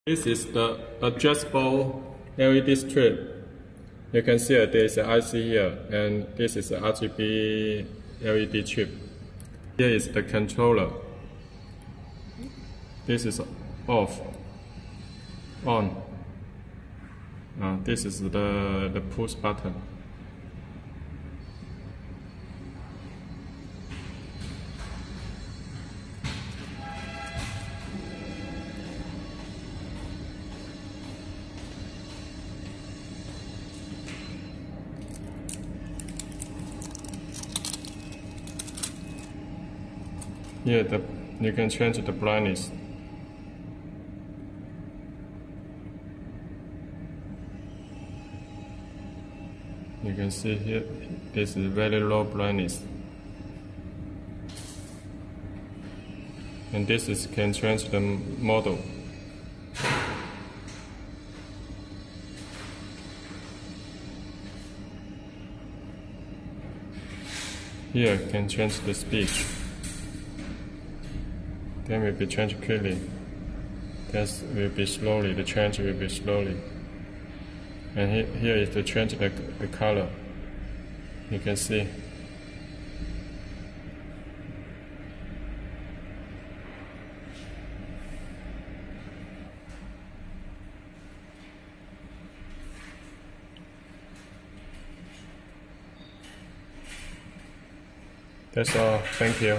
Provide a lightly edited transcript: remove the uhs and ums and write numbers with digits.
This is the addressable LED strip. You can see there is an IC here, and this is the RGB LED chip. Here is the controller. This is off, on. This is the push button. Here you can change the brightness. You can see here, this is very low brightness. And this is can change the model. Here can change the speed. Then will be changed quickly. That will be slowly, the change will be slowly. And here is to change the color. You can see. That's all. Thank you.